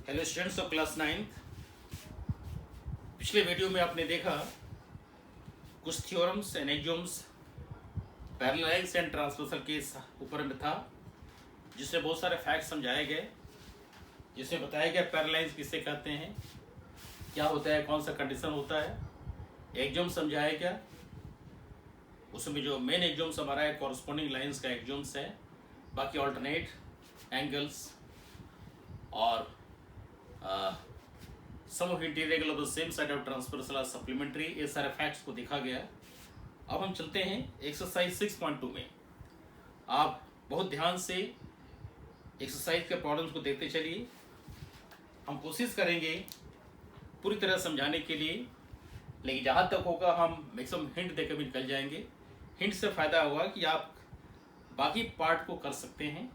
Hello students of class 9। पिछले video में आपने देखा कुछ theorems and axioms parallel lines and transversal के ऊपर में था, जिससे बहुत सारे फैक्ट समझाए गए, जिसमें बताया गया पैरेललाइज किसे कहते हैं, क्या होता है, कौन सा कंडीशन होता है। एक्सियोम समझाया गया, उसमें जो मेन एक्सियोम्स हमारा है कॉरस्पॉन्डिंग लाइंस का एक्सियोम्स है, बाकी ऑल्टरनेट एंगल्स और sum of interior angle of the same side of transversal are supplementary, ये सारे फैक्ट्स को देखा गया। अब हम चलते हैं एक्सरसाइज 6.2 में। आप बहुत ध्यान से एक्सरसाइज के प्रॉब्लम्स को देखते चलिए। हम कोशिश करेंगे पूरी तरह समझाने के लिए, लेकिन जहाँ तक होगा हम मैक्सिमम हिंट देकर भी निकल जाएंगे। हिंट से फ़ायदा होगा कि आप बाकी पार्ट को कर सकते हैं।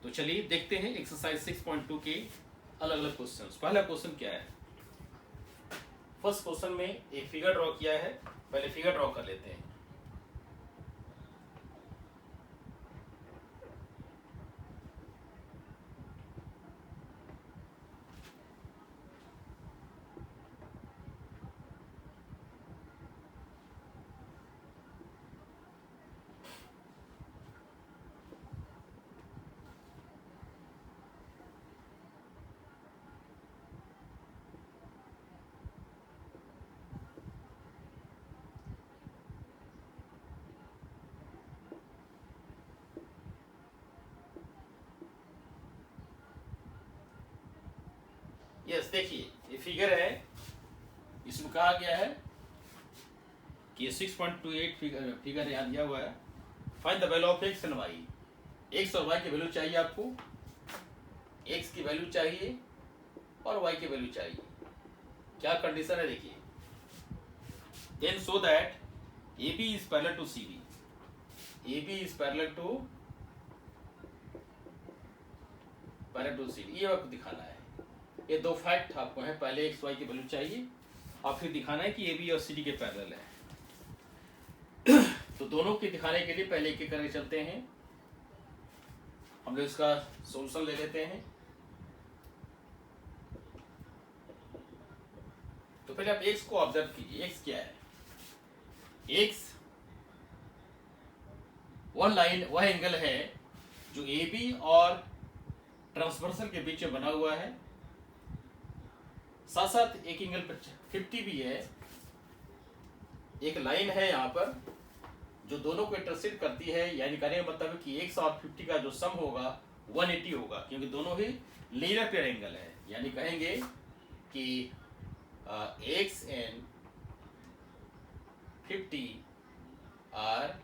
तो चलिए देखते हैं एक्सरसाइज 6.2 के अलग अलग क्वेश्चंस। पहला क्वेश्चन क्या है? फर्स्ट क्वेश्चन में एक फिगर ड्रॉ किया है, पहले फिगर ड्रॉ कर लेते हैं। यस, देखिए ये फिगर है, इसमें कहा गया है कि 6.28 फिगर यहाँ दिया हुआ है। Find the value of X and Y. X और वाई की वैल्यू चाहिए आपको, एक्स की वैल्यू चाहिए और वाई की वैल्यू चाहिए। क्या कंडीशन है देखिए। Then show that A B is parallel to C D. A B is parallel to C D, ये आपको दिखाना है। ये दो फैक्ट आपको है, पहले एक्स वाई की वैल्यू चाहिए और फिर दिखाना है कि ए बी और सी डी के पैरेलल है। तो दोनों के दिखाने के लिए पहले एक एक करके चलते हैं। हम लोग इसका सॉल्यूशन ले लेते हैं। तो पहले आप एक्स को ऑब्जर्व कीजिए। एक्स क्या है? एक्स वह लाइन, वह एंगल है जो ए बी और ट्रांसवर्सल के बीच में बना हुआ है। साथ साथ एक एंगल पर 50 भी है। एक लाइन है यहाँ पर जो दोनों को इंटरसेक्ट करती है, यानी कहने का मतलब है कि एक्स और 50 का जो सम होगा 180 होगा, क्योंकि दोनों ही लीनियर पेयर एंगल है। यानी कहेंगे कि x and 50 are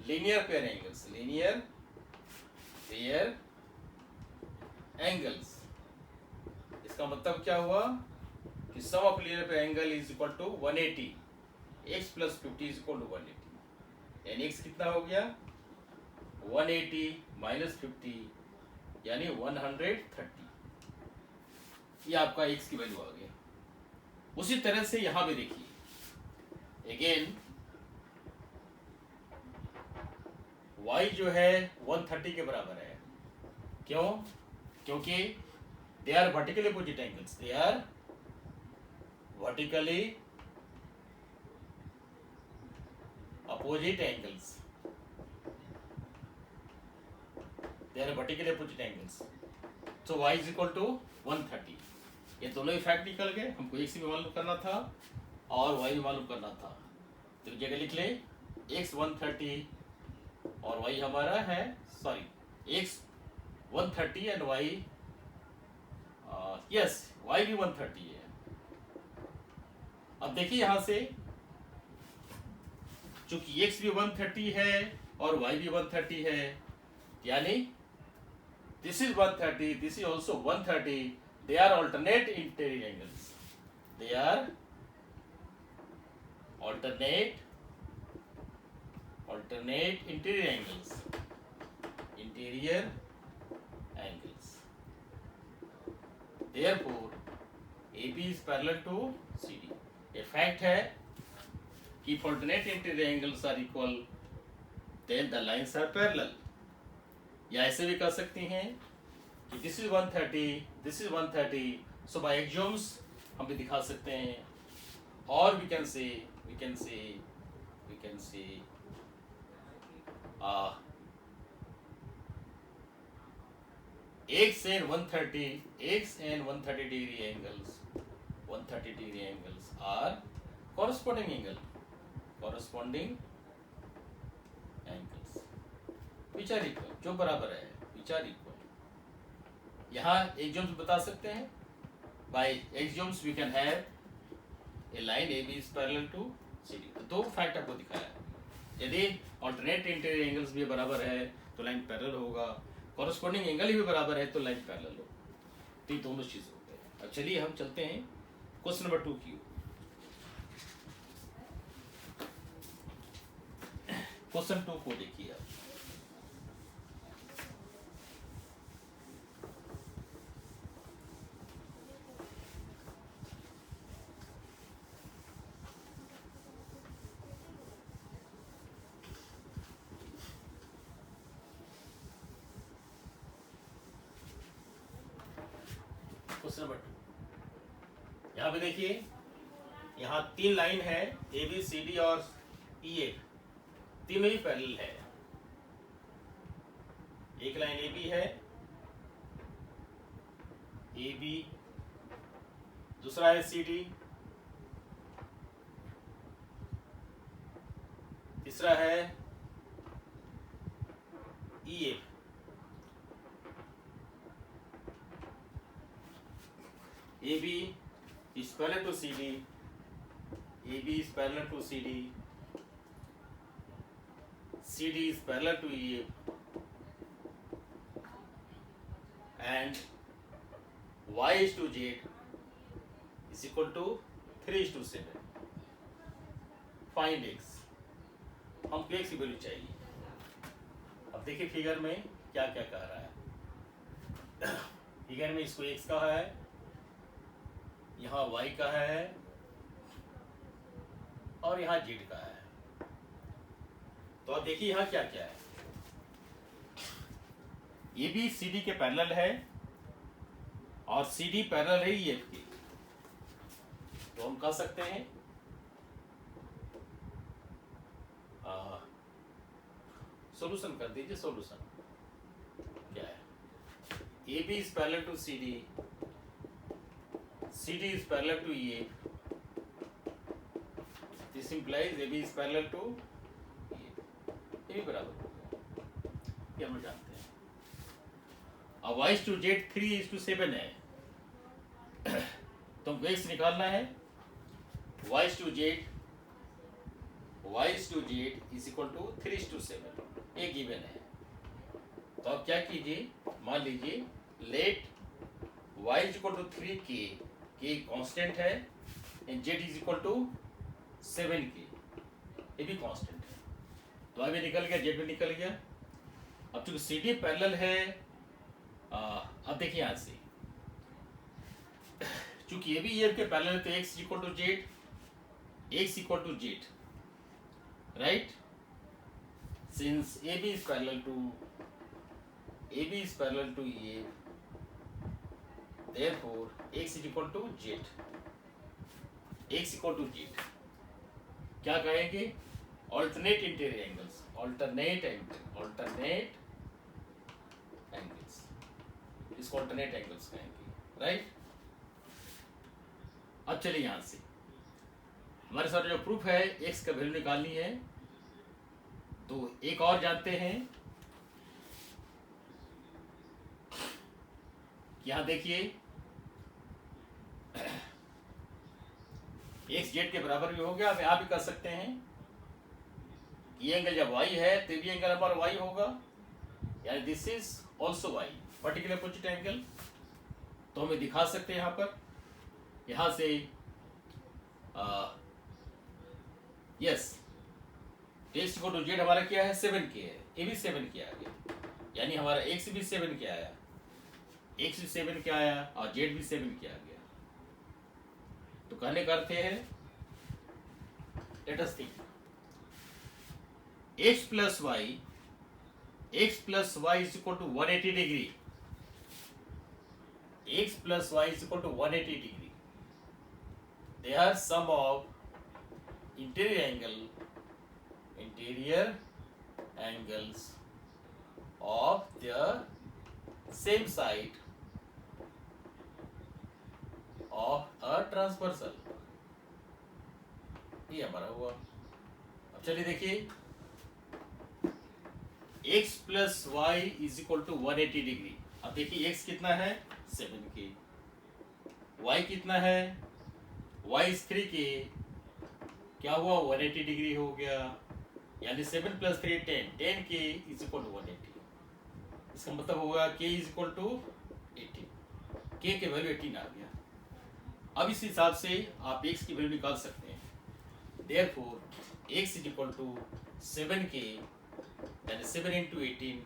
linear pair angles, linear pair angles. इसका मतलब क्या हुआ कि sum of linear pair angle is equal to 180। X plus 50 is equal to 180, यानी एक्स कितना हो गया 180 माइनस 50 यानी 130। ये आपका एक्स की वैल्यू आ गई। उसी तरह से यहां भी देखिए, अगेन y जो है 130 के बराबर है। क्यों? क्योंकि they are vertically opposite angles, they are vertically opposite angles, they are vertically opposite angles. तो y इज इक्वल टू 130। ये दोनों ही फैक्ट निकल गए। हमको x भी मालूम करना था और y भी मालूम करना था। तो जगह लिख ले x 130 और y हमारा है, sorry x 130 and y yes y भी 130 है। अब देखिए यहां से चूंकि x भी 130 है और y भी 130 है, यानी this is 130, this is also 130। They are alternate interior angles, they are alternate interior angles, interior angles. Therefore AB is parallel to CD. ये फैक्ट है कि if alternate interior angles are equal then the lines are parallel। या ऐसे भी कह सकती हैं कि this is 130, this is 130, so by axioms हम भी दिखा सकते हैं, और we can say x and 130 degree angles, 130 degree angles are corresponding angles which are equal, जो बराबर है, which are equal. यहाँ एक्सियोम्स बता सकते हैं. By axioms we can have a line AB is parallel to CD. तो दो फैक्ट आपको दिखाया. यदि ऑल्टरनेट इंटीरियर एंगल्स भी बराबर है तो लाइन पैरेलल होगा, कॉरस्पॉन्डिंग एंगल भी बराबर है तो लाइन पैरेलल होगा. तो ये दोनों चीजें होते हैं. अब चलिए हम चलते हैं क्वेश्चन नंबर 2 की. क्वेश्चन 2 को देखिए आप. Question number 2. यहाँ पे देखिए, यहाँ 3 लाइन है ए बी सी डी और ई एफ, तीनों ही पैरेलल है. एक लाइन ए बी है, ए बी, दूसरा है सी डी, तीसरा है E F. AB is parallel to CD, AB is parallel to CD, CD is parallel to EF, and Y is to Z is equal to 3 is to 7. Find X. हमको X की value चाहिए. अब देखिए figure में क्या क्या कह रहा है. फिगर में इसको X कहा है, यहाँ y का है और यहाँ z का है. तो अब देखिए यहाँ क्या क्या है. ये भी CD के पैरेलल है और CD पैरेलल है EF के. तो हम कह सकते हैं सॉल्यूशन कर दीजिए. सॉल्यूशन क्या है? AB is parallel to CD, CD is parallel to EF. This implies AB is parallel to EF. ये भी बराबर होगा, ये हम जानते हैं. अब Y is to Z 3 is to 7 है, तो हमको X निकालना है. Y is to Z is equal to 3 is to 7. ये गिवन है. तो अब क्या कीजिए, मान लीजिए let Y is equal to 3K, K constant है, and Z is equal to 7K, ये भी कांस्टेंट है. तो Y भी निकल गया, Z भी निकल गया. अब चूंकि CD पैरेलल है, अब देखिए यहाँ से चूंकि ये भी EF के पैरेलल है तो X equal to Z, X equal to Z, right. Since AB is parallel to EF, therefore X is equal to Z. X equal to Z. क्या कहेंगे? Alternate interior angles. Alternate angles. इसको alternate angles कहेंगे, right? अब चलिए यहाँ से हमारे साथ जो प्रूफ है X का वैल्यू निकालनी है. तो एक और जानते हैं, यहाँ देखिए X Z के बराबर भी हो गया. आप यहाँ भी कर सकते हैं. ये एंगल जब Y है तो ये एंगल हमारा Y होगा, यानी this is also Y, particular opposite angle. तो हमें दिखा सकते हैं यहाँ पर, यहाँ से yes X equal to Z हमारा क्या है? 7K है. ये भी 7K आ गया, यानी हमारा X भी 7K आया, X भी 7K आया और Z भी 7K आ गया. तो कहने का अर्थ है, let us think, X plus y is equal to 180 degree, x plus y is equal to 180 degree. They are sum of interior angles of the same side of a transversal. ये हमारा हुआ. अब चलिए देखिए, x plus Y is equal to 180 degree. अब देखिए x कितना है 7k, y कितना है y is 3k, क्या हुआ 180 डिग्री हो गया, यानी 7 plus 3 10, 10k is equal to 180. इसका मतलब होगा k is equal to 18, k के वैल्यू 18 आ गया. अब इस हिसाब से आप x की वैल्यू निकाल सकते हैं. Therefore, x is equal to 7k, that is 7 into 18.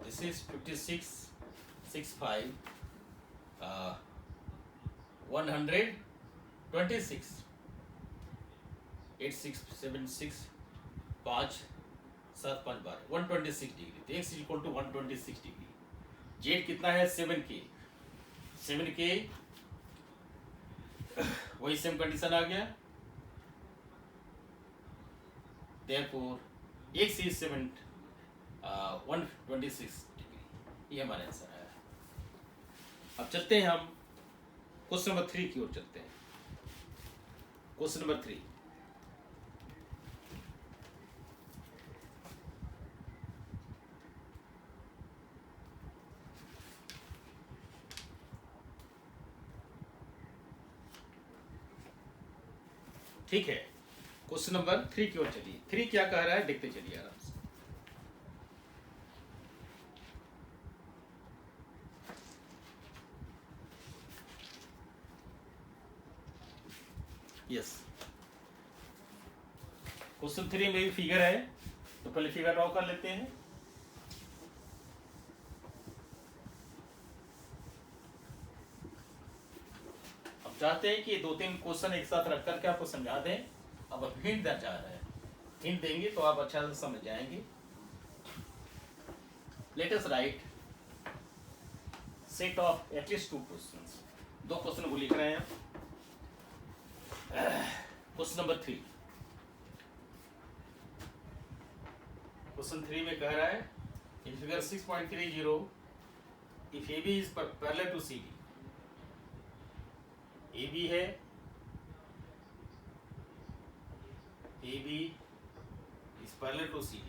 This is 56, 65, 126, 8676, 5, 7, 5 bar 126 degree. तो x is equal to 126 degree. z कितना है 7k, 7k वही सेम कंडीशन आ गया. Therefore, x is 126 degree. ये हमारा आंसर है. अब चलते हैं हम क्वेश्चन नंबर 3 की ओर चलते हैं. Question number 3. ठीक है, क्वेश्चन नंबर 3 की ओर चलिए. 3 क्या कह रहा है देखते चलिए आराम से. यस, क्वेश्चन 3 में भी फिगर है, तो पहले फिगर ड्रॉ कर लेते हैं. अब चाहते हैं कि 2-3 क्वेश्चन एक साथ रख करके आपको समझा दें. अब हिंट देना चाह रहे हैं, हिंट देंगे तो आप अच्छा से समझ जाएंगे. Let us right set of at least 2 questions. 2 question को लिख रहे हैं. Question number 3. क्वेश्चन 3 में कह रहा है in figure 6.30 if AB is parallel to CD. AB है, AB is parallel to CD.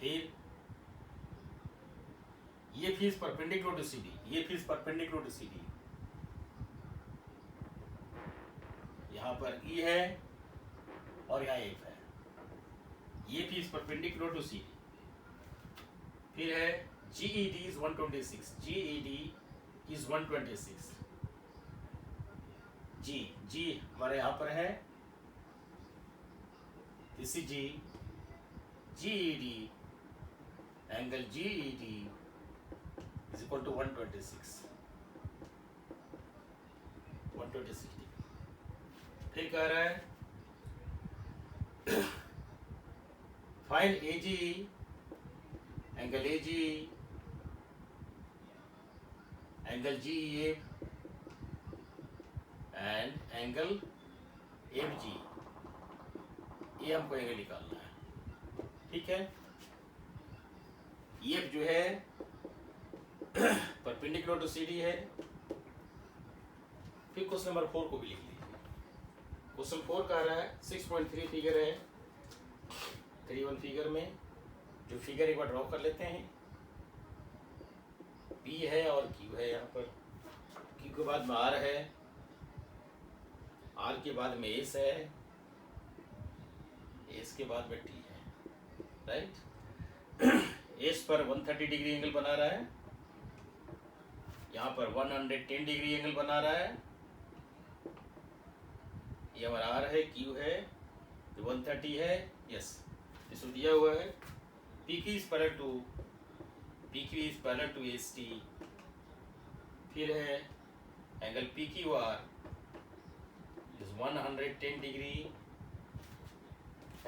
फिर ये भी is perpendicular to CD, ये भी is perpendicular to CD. यहाँ पर E है और यहाँ F है. ये भी is perpendicular to CD. फिर है GED is 126. GED is 126. G हमारे यहाँ पर है. This is G. GED, angle GED is equal to 126. 126 degree. फिर कह रहा है find AGE, angle AGE, angle GEA and angle FG. ये हमको एंगल निकालना है. ठीक है, EF जो है परपेंडिकुलर टू CD है. फिर क्वेश्चन नंबर 4 को भी लिख लीजिए. क्वेश्चन 4 कह रहा है 6.3 फिगर है. 3-1 फिगर में जो फिगर एक बार ड्रॉ कर लेते हैं. P है और Q है. यहाँ पर Q के बाद में R है, R के बाद में S है, S के बाद में T है. राइट. S पर 130 डिग्री एंगल बना रहा है, यहाँ पर 110 डिग्री एंगल बना रहा है. ये हमारा R है, Q है, 130 है. यस, इसको दिया हुआ है. PQ is parallel to ST. फिर है angle PQR is 110 degree.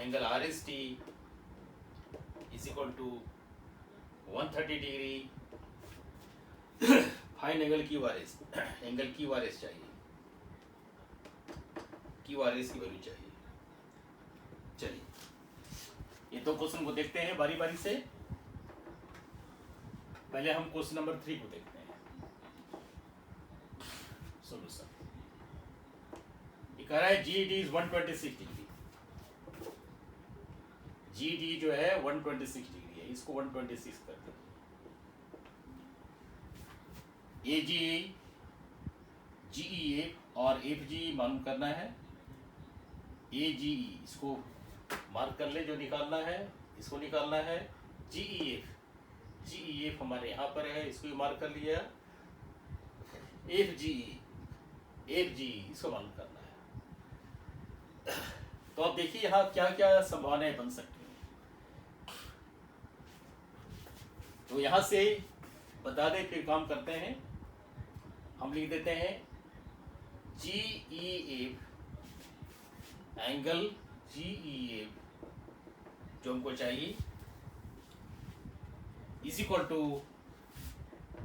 Angle RST is equal to 130 degree. Find angle Q R S, angle Q R S चाहिए, क्यू आर एस की वैल्यू चाहिए। चलिए ये दो क्वेश्चन को देखते हैं बारी बारी से। पहले हम क्वेश्चन नंबर 3 को देखते हैं। सोल्यूशन ये कह रहा है G D is 126 degree. G D जो है 126 डिग्री है, इसको 126 कर दो। ए जी जीई ए और एफ जी मालूम करना है। ए जी ई इसको मार्क कर ले, जो निकालना है इसको निकालना है। जीई एफ हमारे यहाँ पर है, इसको भी मार्क कर लिया। एफ जी इसको मालूम करना है। तो आप देखिए यहाँ क्या क्या संभावनाएं बन सकती हैं। तो यहाँ से बता दें, फिर काम करते हैं। हम लिख देते हैं GE F, angle GE F जो हमको चाहिए इज इक्वल टू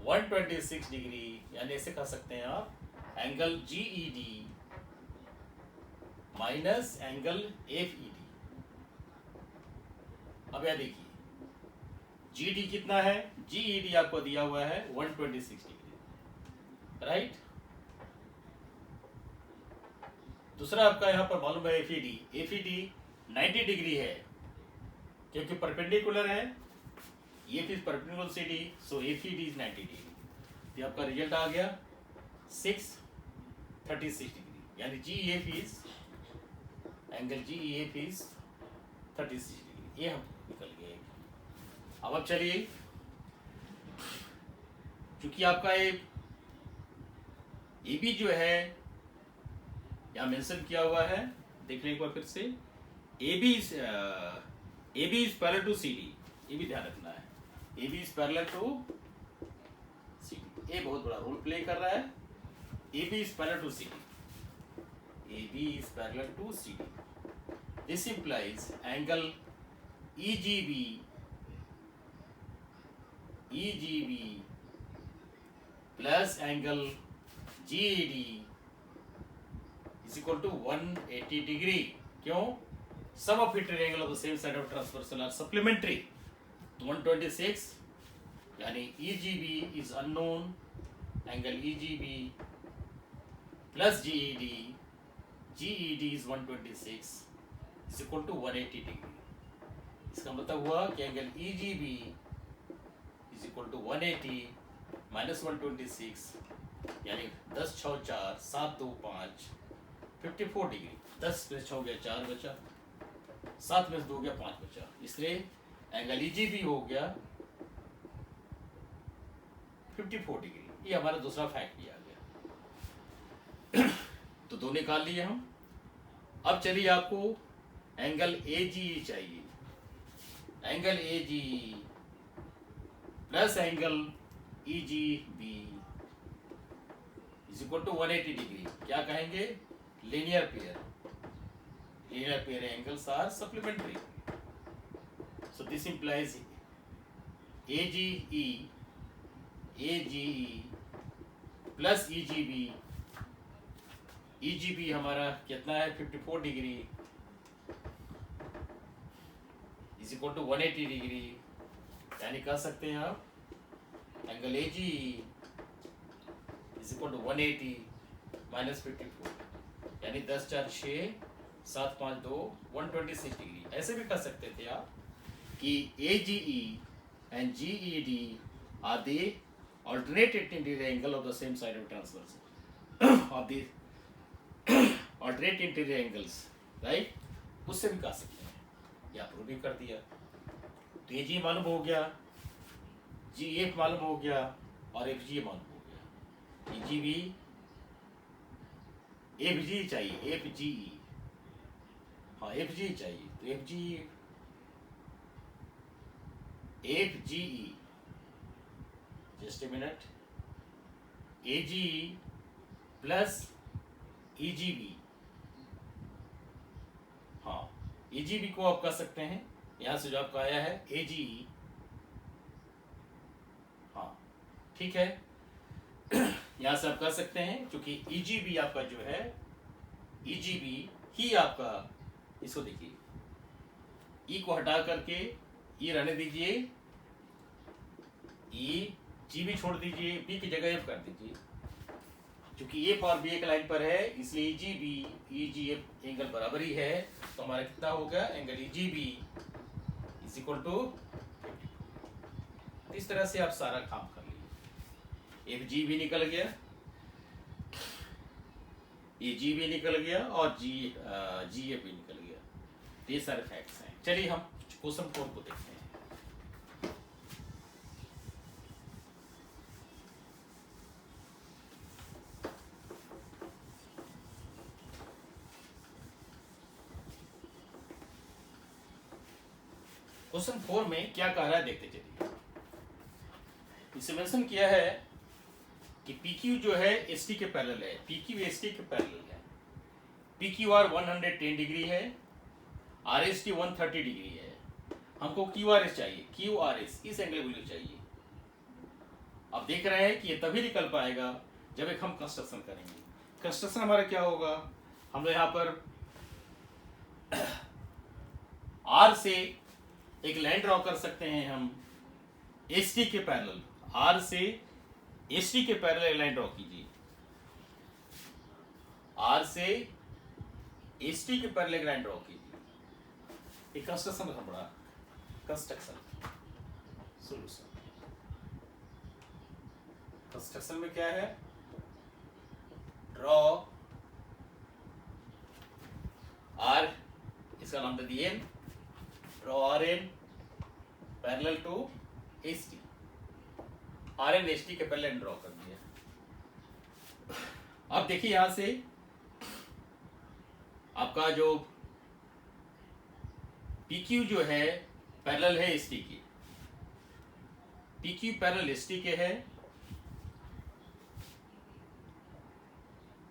126 डिग्री, यानी ऐसे कह सकते हैं आप, angle GE D minus angle F E D. अब यह देखिए जी डी कितना है, जीई डी आपको दिया हुआ है 126 डिग्री, राइट। दूसरा आपका यहाँ पर मालूम है एफ ई डी 90 डिग्री है, क्योंकि परपेंडिकुलर है, ये फिर perpendicular C D, so F E D is 90 degree. तो आपका रिजल्ट आ गया 636 डिग्री, यानी G F is angle G F is 36 degree. ये हम निकल गए। अब चलिए, चूंकि आपका ये भी जो है यहाँ मेंशन किया हुआ है, देख लें एक बार फिर से। A B is parallel to C D, ये भी ध्यान रखना है। A B is parallel to C D, ये बहुत बड़ा रोल प्ले कर रहा है। A B is parallel to C D, A B is parallel to C D, this implies angle E G B plus angle G E D is equal to 180 degree। क्यों? Sum of it triangle of the same side of transversal are supplementary। तो 126 यानी EGB is unknown, angle EGB plus GED is 126 is equal to 180 degree। इसका मतलब हुआ कि angle EGB is equal to 180 minus 126, यानी 10 6 4 7 2 5 54 degree. 10 में 6 हो गया 4 बचा, 7 में 2 हो गया 5 बचा, इसलिए एंगल EGB हो गया 54 डिग्री। ये हमारा दूसरा फैक्ट भी आ गया। तो दो निकाल लिए हम। अब चलिए आपको एंगल AGE चाहिए। Angle AGE plus angle EGB is equal to 180 degree. क्या कहेंगे? Linear pair angles are supplementary, so this implies AGE plus EGB हमारा कितना है 54 degree is equal to 180 degree, यानी कह सकते हैं आप angle AGE is equal to 180 minus 54, यानी 10 4 6 7 5 2 126 डिग्री। ऐसे भी कर सकते थे आप कि AGE and GED are the alternate interior angle of the same side of transversal of the alternate interior angles, right? उससे भी कर सकते हैं, या प्रूव भी कर दिया। तो AGE मालूम हो गया, GF मालूम हो गया और FG मालूम हो गया। EGB FG चाहिए, FGE, हाँ FG चाहिए, तो FGE just a minute, AGE plus EGB, हाँ EGB को आप कह सकते हैं यहाँ से जो आपका आया है AGE, हाँ ठीक है। यहाँ से आप कर सकते हैं, क्योंकि EGB आपका जो है, EGB ही आपका, इसको देखिए E को हटा करके E रहने दीजिए, GB छोड़ दीजिए, B की जगह F कर दीजिए। क्योंकि F और B एक लाइन पर है, इसलिए EGB EGF एंगल बराबर ही है। तो हमारा कितना हो गया, angle EGB is equal to 52। इस तरह से आप सारा काम कर लीजिए। FG भी निकल गया, EG भी निकल गया और GF भी निकल गया। ये सारे फैक्ट्स हैं। चलिए हम क्वेश्चन 4 को देखते हैं। क्वेश्चन 4 में क्या कह रहा है देखते चलिए। इसे मेंशन किया है कि PQ जो है ST के पैरेलल है, PQ ST के पैरेलल है, PQR 110 डिग्री है, RST 130 डिग्री है। हमको QRS चाहिए, QRS इस एंगल वैल्यू चाहिए। अब देख रहे हैं कि ये तभी निकल पाएगा जब एक हम कंस्ट्रक्शन करेंगे। कंस्ट्रक्शन हमारा क्या होगा, हम यहाँ पर R से एक लाइन ड्रॉ कर सकते हैं हम ST के पैरेलल। R से ST के पैरेलल एक लाइन ड्रॉ कीजिए। R से ST के पैरेलल एक लाइन ड्रॉ कीजिए। एक कंस्ट्रक्शन का बड़ा कंस्ट्रक्शन सॉल्यूशन। कंस्ट्रक्शन में क्या है, ड्रॉ R, इसका नाम दे दिए draw RN parallel to ST। RN ST के पैरेलल ड्रॉ कर दिया। अब देखिए यहां से आपका जो PQ जो है पैरेलल है ST की, PQ पैरेलल ST के है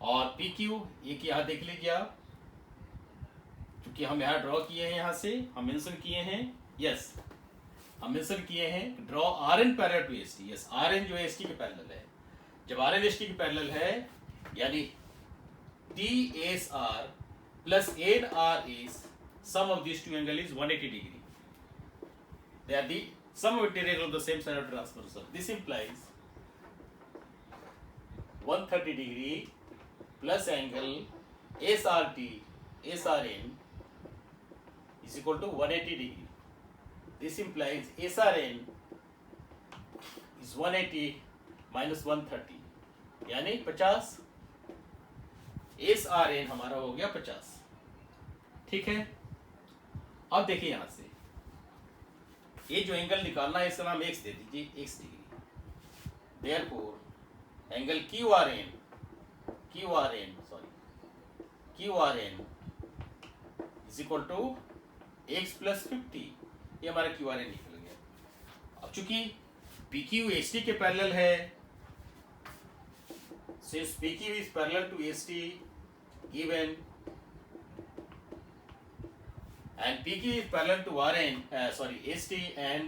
और PQ एक यहां देख लीजिए आप, क्योंकि हम यहां ड्रॉ किए हैं, यहां से हम मेंशन किए हैं, यस हम मेंशन किए हैं draw RN parallel to ST। Yes RN जो है ST के पैरेलल है। जब RN ST के पैरेलल है यानी TSR plus NRS sum of these two angle is 180 degree. They are the sum of interior of the same side of transversal. This implies 130 degree plus angle SRN is equal to 180 degree. This implies SRN is 180 minus 130 यानी 50। SRN हमारा हो गया 50। ठीक है, अब देखिए यहां से ये जो एंगल निकालना है इसका नाम x दे दीजिए, x degree. Therefore angle QRN is equal to x plus 50। ये हमारा QRN निकल गया। अब चूंकि PQ ST के पैरेलल है, since PQ is parallel to ST given and PQ is parallel to ST and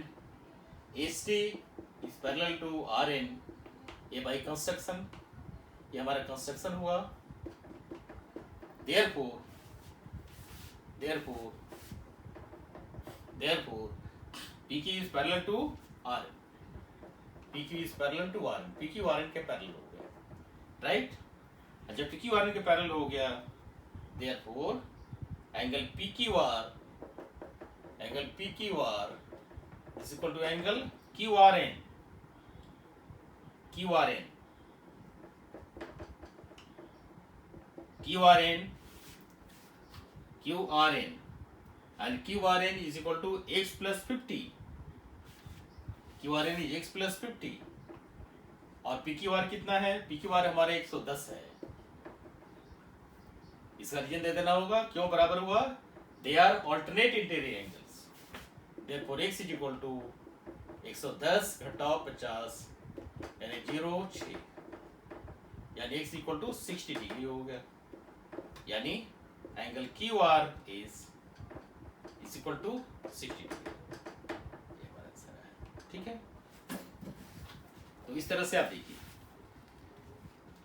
ST is parallel to RN, ये by construction, ये हमारा कंस्ट्रक्शन हुआ। therefore PQ is parallel to RN, PQ is parallel to RN, PQ RN के parallel हो गया, right. जब PQ RN के parallel हो गया, therefore angle PQR is equal to angle QRN and QRN is equal to x plus 50। QRN is x plus 50 और PQR कितना है, PQR हमारे 110 है। इसका रीजन दे देना होगा, क्यों बराबर हुआ, they are alternate interior angles. Therefore x is equal to 110 घटाओ 50 यानी 0.6 यानी x इक्वल टू 60 डिग्री हो गया। यानी angle QR is is equal to 60 degree, ये हमारा आंसर है। ठीक है, तो इस तरह से आप देखिए,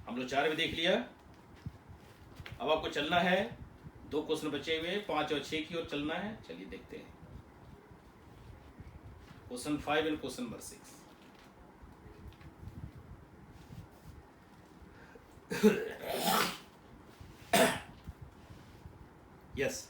हम लोग 4 भी देख लिया। अब आपको चलना है, 2 क्वेश्चन बचे हुए, 5 और 6 की ओर चलना है। चलिए देखते हैं question 5 and question number 6। Yes,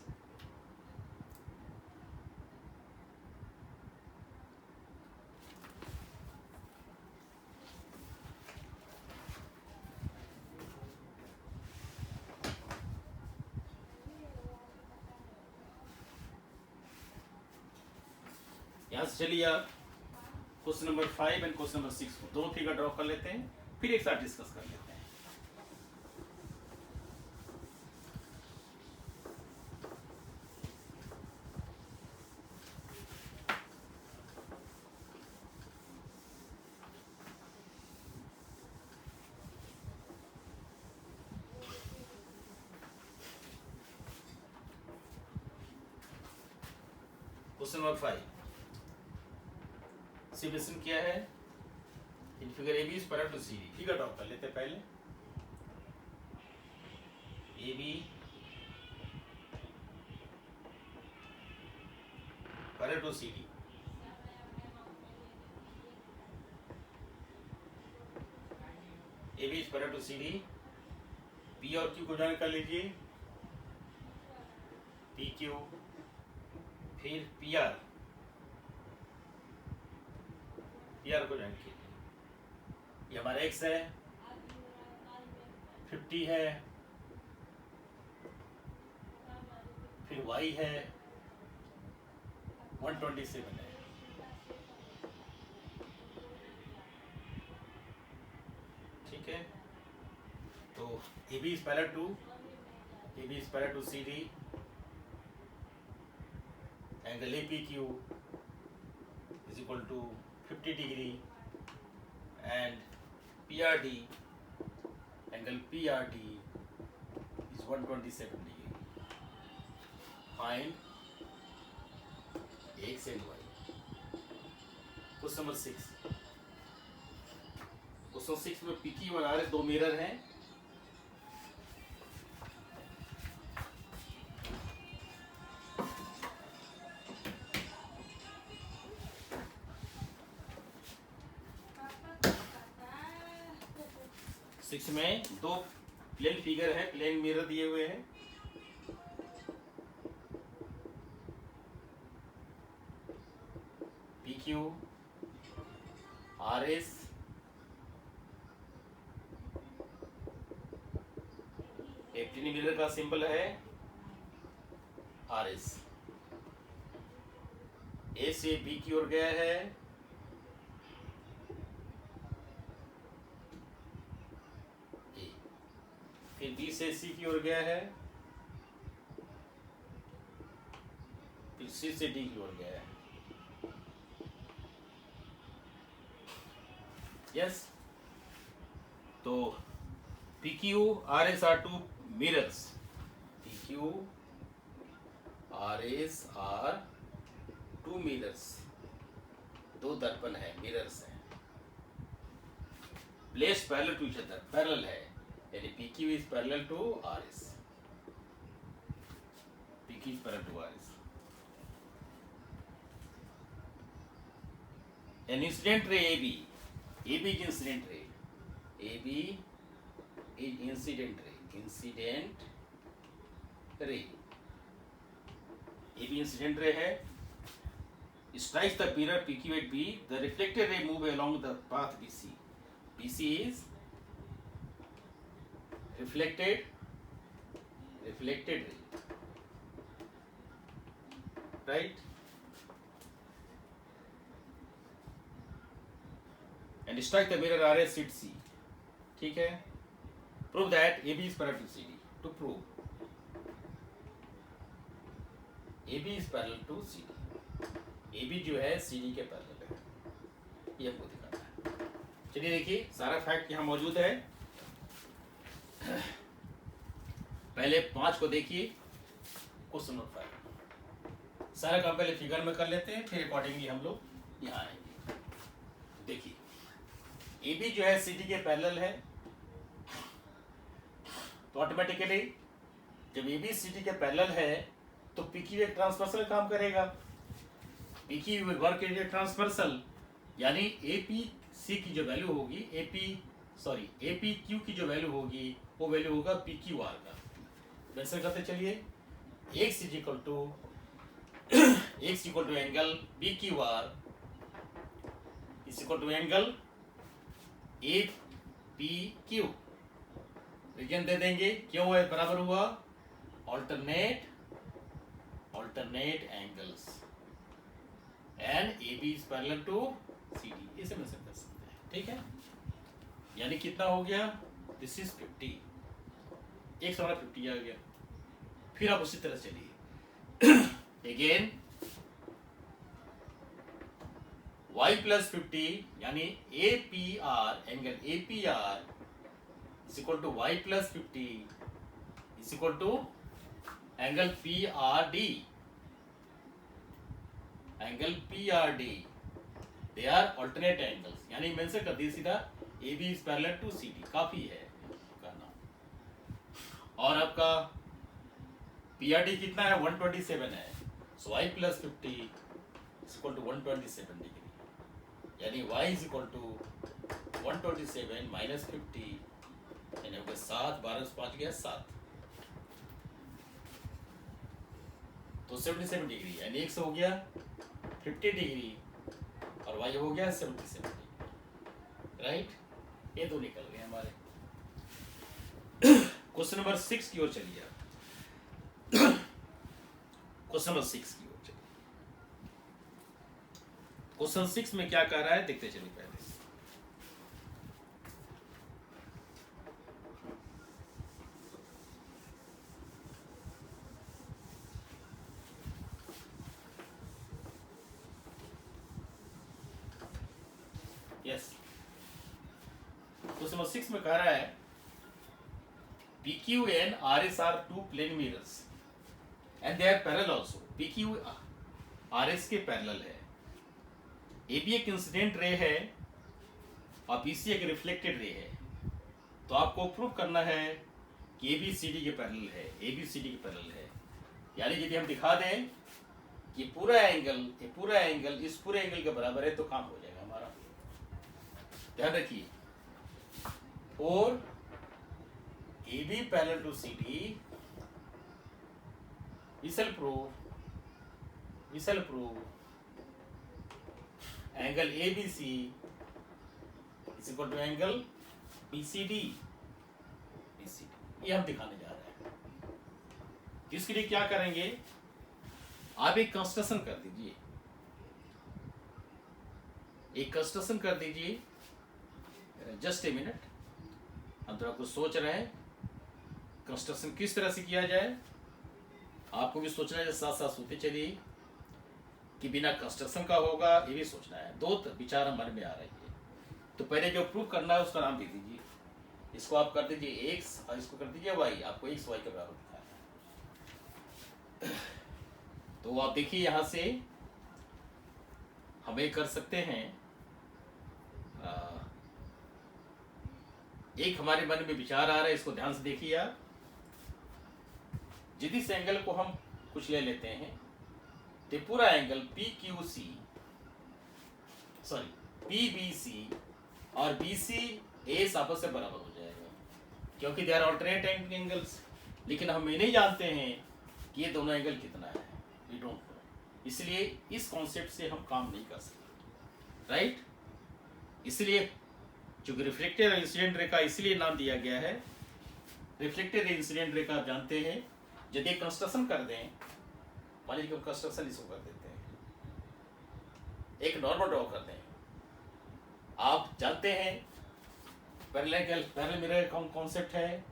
यहाँ से चलिए आप question number 5 and question number 6 को 2 फिगर ड्रॉ कर लेते हैं, फिर एक साथ डिस्कस कर लेते हैं। क्वेश्चन नंबर 5 सिमुलेशन किया है in figure A B is parallel to C D. Figure draw कर लेते हैं पहले। A B parallel to C D, A B is parallel to C D. P और क्यू को ज्वाइन कर लीजिए, पी क्यू, फिर पी आर, पी आर को ज्वाइन कीजिए। ये हमारा एक्स है, 50 है, फिर वाई है, 127 है। ठीक है, तो A B is parallel to C D, angle A P Q is equal to 50 degree and P R D, angle P R D is 127 degree. Find X and Y. Question number 6, question 6 में P Q और R S 2 mirror हैं। Six में 2 plane figure है, plane mirror दिए हुए हैं। P Q R S plane mirror का symbol है आर एस। ए से बी की ओर गया है, फिर बी से सी की ओर गया है, फिर सी से डी की ओर गया है। यस, तो P Q R S R 2 mirrors. P Q R S R 2 mirrors, 2 दर्पण है, मिरर्स है। Place parallel to each other, parallel है, यानी P Q is parallel to R S. P Q is parallel to R S. An incident ray A B, A B is incident ray, A B is incident ray, incident ray, A B incident ray है। Strikes the mirror PQ at B, the reflected ray move along the path BC. BC is reflected ray, right? And strike the mirror RS at C. ठीक है? Prove that AB is parallel to CD. To prove AB is parallel to CD. A B जो है सी D के parallel है, ये आपको दिखाना है। चलिए देखिए, सारा फैक्ट यहाँ मौजूद है। पहले 5 को देखिए। क्वेश्चन नंबर 5, सारा काम पहले फिगर में कर लेते हैं, फिर अकॉर्डिंगली हम लोग यहाँ आएंगे। देखिए ए बी जो है सी डी के पैरेलल है, तो ऑटोमेटिकली जब ए बी सी डी के पैरेलल है तो पी क्यू एक ट्रांसवर्सल काम करेगा। P Q will work as a transversal, यानी ए पी सी की जो वैल्यू होगी ए पी क्यू की जो वैल्यू होगी वो वैल्यू होगा पी क्यू आर का। वैसे करते चलिए, x is equal to angle P Q R is equal to angle A P Q. Reason दे देंगे, क्यों है बराबर हुआ alternate angles and A B is parallel to C D. इसे मेंशन कर सकते हैं, ठीक है। यानी कितना हो गया, दिस इज 50, एक सवाल 50 आ गया। फिर आप उसी तरह चलिए अगेन y प्लस 50 यानी A P R, angle A P R is equal to y plus 50 is equal to angle P R D. Angle P R D they are alternate angles, यानी मेंशन कर दिए सीधा A B is parallel to C D, काफी है करना। और आपका P R D कितना है 127 है, so y plus 50 is equal to 127 degree, यानी y is equal to 127 minus 50 यानी हो गया 7, 12 से 5 गया 7, तो 77 डिग्री, यानी x हो गया 50 डिग्री और y हो गया 77 डिग्री, राइट। ये दो निकल गए हमारे। क्वेश्चन नंबर 6 की ओर चलिए, क्वेश्चन नंबर 6 की ओर चलिए। क्वेश्चन 6 में क्या कह रहा है देखते चलिए पहले। यस, क्वेश्चन नंबर 6 में कह रहा है PQ and RS are two plane mirrors and they are parallel also. PQ RS के पैरेलल है, AB एक इंसिडेंट रे है और BC एक रिफ्लेक्टेड रे है। तो आपको प्रूव करना है कि AB CD के पैरेलल है, AB CD के पैरेलल है। यानी यदि हम दिखा दें कि पूरा एंगल इस पूरे एंगल के बराबर है तो काम हो जाएगा हमारा। ध्यान रखिए, और AB parallel to CD, we shall prove angle ABC is equal to angle BCD। ये हम दिखाने जा रहे हैं। इसके लिए क्या करेंगे, आप एक कंस्ट्रक्शन कर दीजिए, जस्ट ए मिनट। हम थोड़ा कुछ सोच रहे हैं कंस्ट्रक्शन किस तरह से किया जाए, आपको भी सोचना है, साथ साथ सोचते चलिए कि बिना कंस्ट्रक्शन का होगा, ये भी सोचना है। दो विचार मन में आ रही है, तो पहले जो प्रूव करना है उसका नाम दे दीजिए। इसको आप कर दीजिए x और इसको कर दीजिए y, आपको x y के बराबर दिखाना है। तो आप देखिए यहां से हमें कर सकते हैं, एक हमारे मन में विचार आ रहा है, इसको ध्यान से देखिए आप। यदि इस एंगल को हम कुछ ले लेते हैं तो पूरा एंगल PQC PBC और BCA आपस से बराबर हो जाएगा, क्योंकि दे आर ऑल्टरनेट एंगल्स। लेकिन हम ये नहीं जानते हैं कि ये दोनों एंगल कितना है, वी डोंट नो। इसलिए इस कॉन्सेप्ट से हम काम नहीं कर सकते, राइट। इसलिए चूंकि रिफ्लेक्टेड इंसिडेंट रे का इसलिए नाम दिया गया है, रिफ्लेक्टेड इंसिडेंट रे का आप जानते हैं, यदि कंस्ट्रक्शन कर दें, मान लीजिए कंस्ट्रक्शन इसको कर देते हैं, एक नॉर्मल ड्रॉ कर दें। आप जानते हैं पैरेलल मिरर का कॉन्सेप्ट है,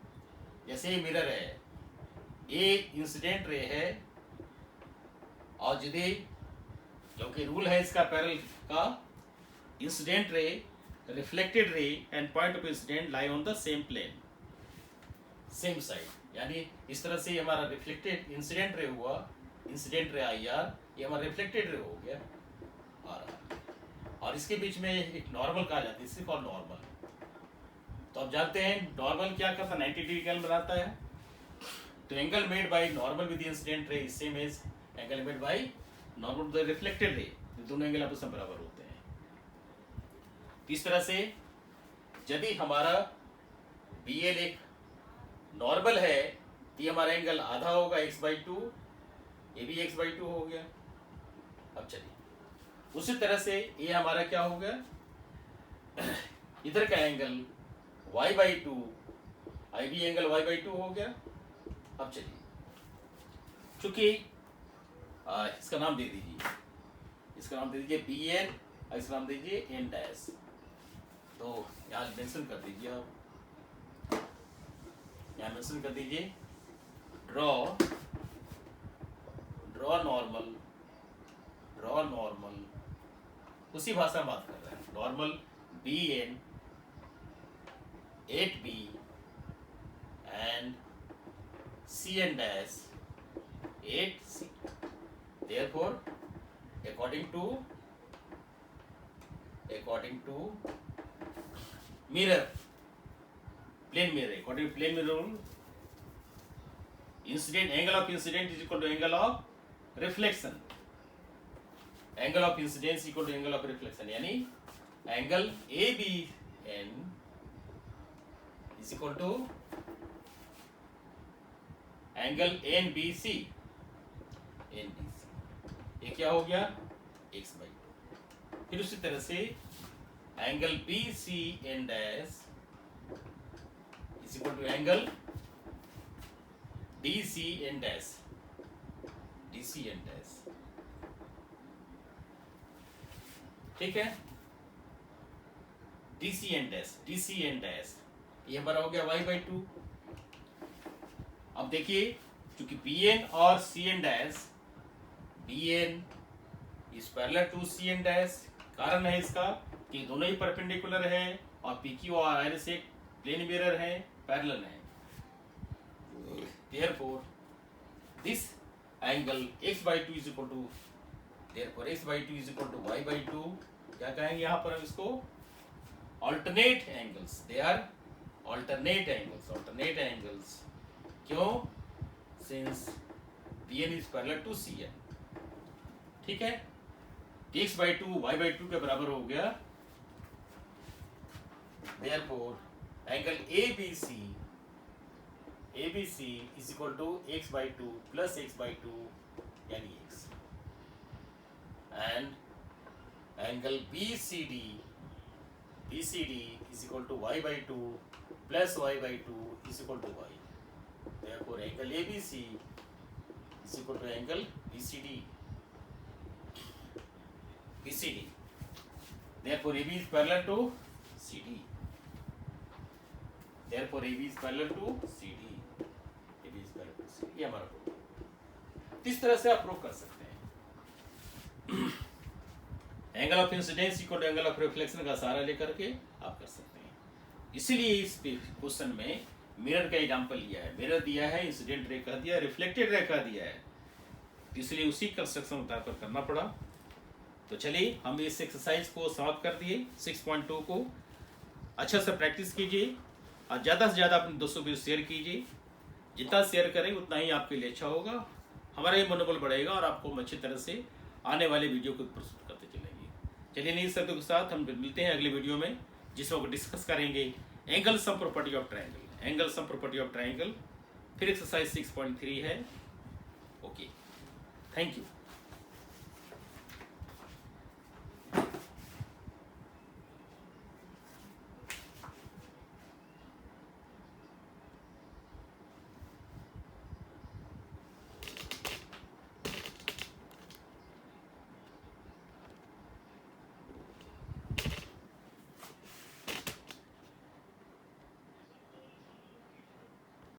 जैसे ये मिरर है, ये इंसिडेंट रे है, और यदि क्योंकि रूल है इसका पैरेलल का, incident ray, reflected ray and point of incident lie on the same plane, same side. यानी इस तरह से हमारा रिफ्लेक्टेड इंसिडेंट रे हुआ इंसिडेंट रे आई आर, ये हमारा रिफ्लेक्टेड रे हो गया आर आर, और इसके बीच में एक नॉर्मल कहा जाता है, सिर्फ और नॉर्मल। तो आप जानते हैं नॉर्मल क्या करता है, 90 डिग्री एंगल बनाता है। तो angle made by normal with incident ray is same as angle made by normal with reflected ray, दोनों एंगल आपस में बराबर होते हैं। इस तरह से यदि हमारा BL एक नॉर्मल है तो ये हमारा एंगल आधा होगा x/2, ये भी x/2 हो गया। अब चलिए उसी तरह से ये हमारा क्या हो गया, इधर का एंगल y/2, आई भी एंगल y/2 हो गया। अब चलिए चूंकि इसका नाम दे दीजिए, इसका नाम दे दीजिए BN और इसका नाम दे दीजिए N डैश। तो यहाँ मेंशन कर दीजिए, आप यहाँ मेंशन कर दीजिए ड्रॉ नॉर्मल, उसी भाषा में बात कर रहे हैं। Normal BN 8B and CN dash 8C, therefore according to mirror, plane mirror, according to plane mirror rule, incident, angle of incident is equal to angle of reflection, angle of incidence equal to angle of reflection, यानी angle ABN is equal to angle NBC, ये क्या हो गया x/2। फिर उसी तरह से angle BCN dash is equal to angle DCN dash, ठीक है। DCN डैश ये हमारा हो गया y/2। अब देखिए चूंकि BN और CN dash, BN is parallel to CN dash, कारण है इसका कि दोनों ही परपेंडिकुलर है और PQ और R से प्लेन मिरर है, पैरेलल है। Therefore this angle x/2 is equal to, therefore x/2 is equal to y/2। क्या कहेंगे यहाँ पर हम इसको, alternate angles, they are alternate angles, क्यों, since BN is parallel to CN, ठीक है। x/2 y/2 के बराबर हो गया। Therefore angle ABC is equal to x/2 plus x/2 यानी x, and angle BCD is equal to y/2 plus y/2 is equal to y। Therefore angle ABC is equal to angle BCD। Therefore AB is parallel to CD। Therefore AB is parallel to CD। ये हमारा proof, इस तरह से आप proof कर सकते हैं। Angle of incidence equal to angle of reflection का सहारा लेकर के आप कर सकते हैं। इसीलिए इस क्वेश्चन में मिरर का एग्जांपल लिया है, मिरर दिया है, इंसिडेंट रे कह दिया, रिफ्लेक्टेड रे कह दिया है, इसलिए उसी कंस्ट्रक्शन उतार करना पड़ा। तो चलिए हम इस एक्सरसाइज को समाप्त कर दिए। 6.2 को अच्छा से प्रैक्टिस कीजिए और ज़्यादा से ज़्यादा अपने दोस्तों को शेयर कीजिए। जितना शेयर करेंगे उतना ही आपके लिए अच्छा होगा, हमारा ये मनोबल बढ़ेगा और आपको अच्छी तरह से आने वाले वीडियो को प्रस्तुत करते चलेंगे। चलिए नई शब्दों के साथ हम मिलते हैं अगले वीडियो में, जिसमें हम डिस्कस करेंगे angle sum property of triangle, फिर एक्सरसाइज 6.3 है। Okay, thank you.